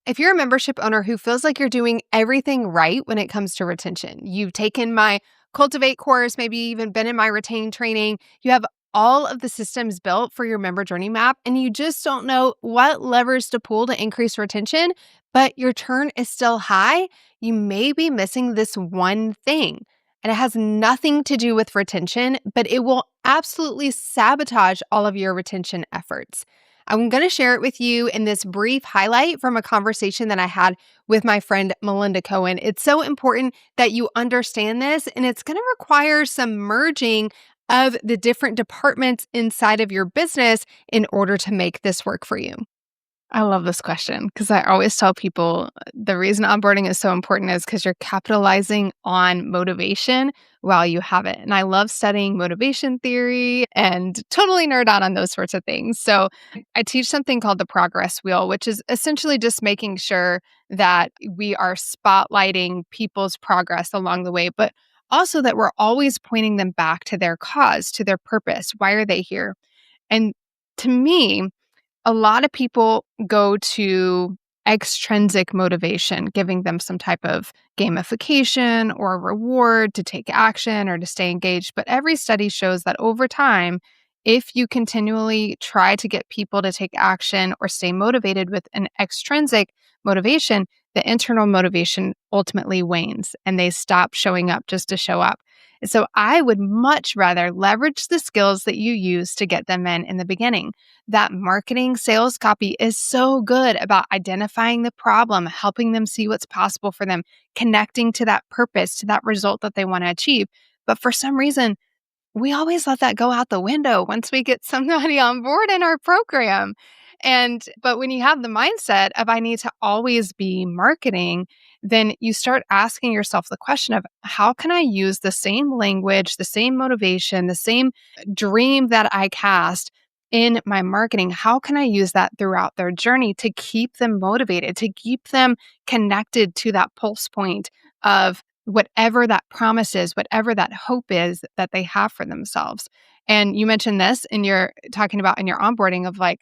If you're a membership owner who feels like you're doing everything right when it comes to retention, you've taken my Cultivate course, maybe even been in my Retain training, you have all of the systems built for your member journey map, and you just don't know what levers to pull to increase retention, but your turn is still high, you may be missing this one thing. And it has nothing to do with retention, but it will absolutely sabotage all of your retention efforts. I'm going to share it with you in this brief highlight from a conversation that I had with my friend Melinda Cohen. It's so important that you understand this, and it's going to require some merging of the different departments inside of your business in order to make this work for you. I love this question because I always tell people the reason onboarding is so important is because you're capitalizing on motivation while you have it. And I love studying motivation theory and totally nerd out on those sorts of things. So I teach something called the progress wheel, which is essentially just making sure that we are spotlighting people's progress along the way, but also that we're always pointing them back to their cause, to their purpose. Why are they here? And to me, a lot of people go to extrinsic motivation, giving them some type of gamification or reward to take action or to stay engaged. But every study shows that over time, if you continually try to get people to take action or stay motivated with an extrinsic motivation, the internal motivation ultimately wanes and they stop showing up just to show up. And so I would much rather leverage the skills that you use to get them in the beginning. That marketing sales copy is so good about identifying the problem, helping them see what's possible for them, connecting to that purpose, to that result that they want to achieve. But for some reason, we always let that go out the window once we get somebody on board in our program. But when you have the mindset of I need to always be marketing, then you start asking yourself the question of how can I use the same language, the same motivation, the same dream that I cast in my marketing? How can I use that throughout their journey to keep them motivated, to keep them connected to that pulse point of whatever that promise is, whatever that hope is that they have for themselves? And you mentioned this in your talking about in your onboarding of like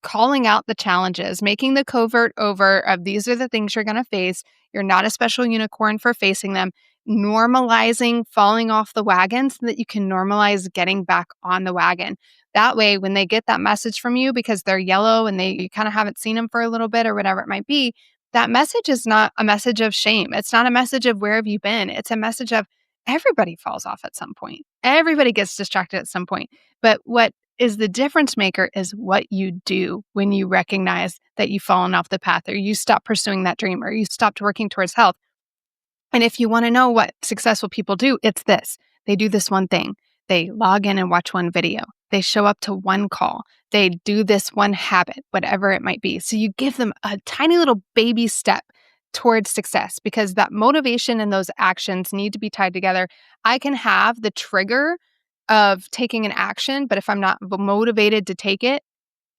calling out the challenges, making the covert over of these are the things you're going to face. You're not a special unicorn for facing them. Normalizing falling off the wagon so that you can normalize getting back on the wagon. That way, when they get that message from you because they're yellow and you kind of haven't seen them for a little bit or whatever it might be, that message is not a message of shame. It's not a message of where have you been. It's a message of everybody falls off at some point. Everybody gets distracted at some point. But what is the difference maker is what you do when you recognize that you've fallen off the path or you stop pursuing that dream or you stopped working towards health. And if you want to know what successful people do, it's this. They do this one thing. They log in and watch one video. They show up to one call. They do this one habit, whatever it might be. So you give them a tiny little baby step towards success because that motivation and those actions need to be tied together. I can have the trigger of taking an action, but if I'm not motivated to take it,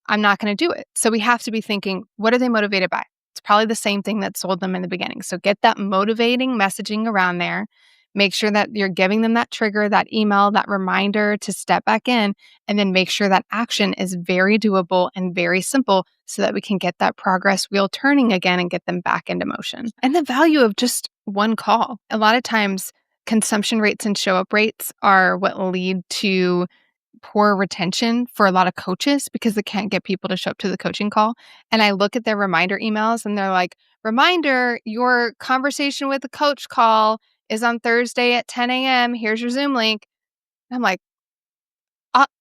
I'm not going to do it. So we have to be thinking, what are they motivated by? It's probably the same thing that sold them in the beginning. So get that motivating messaging around there. Make sure that you're giving them that trigger, that email, that reminder to step back in, and then make sure that action is very doable and very simple so that we can get that progress wheel turning again and get them back into motion. And the value of just one call. A lot of times, consumption rates and show up rates are what lead to poor retention for a lot of coaches because they can't get people to show up to the coaching call. And I look at their reminder emails and they're like, reminder, your conversation with the coach call is on Thursday at 10 a.m. Here's your Zoom link. I'm like,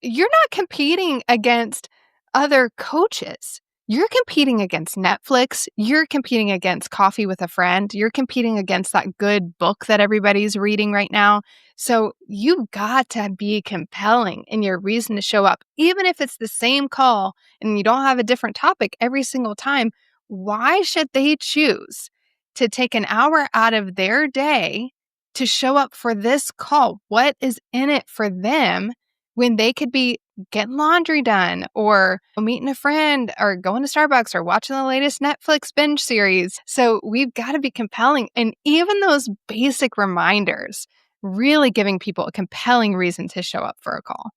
you're not competing against other coaches. You're competing against Netflix. You're competing against coffee with a friend. You're competing against that good book that everybody's reading right now. So you've got to be compelling in your reason to show up, even if it's the same call and you don't have a different topic every single time. Why should they choose to take an hour out of their day to show up for this call? What is in it for them when they could be getting laundry done or meeting a friend or going to Starbucks or watching the latest Netflix binge series? So we've got to be compelling. And even those basic reminders, really giving people a compelling reason to show up for a call.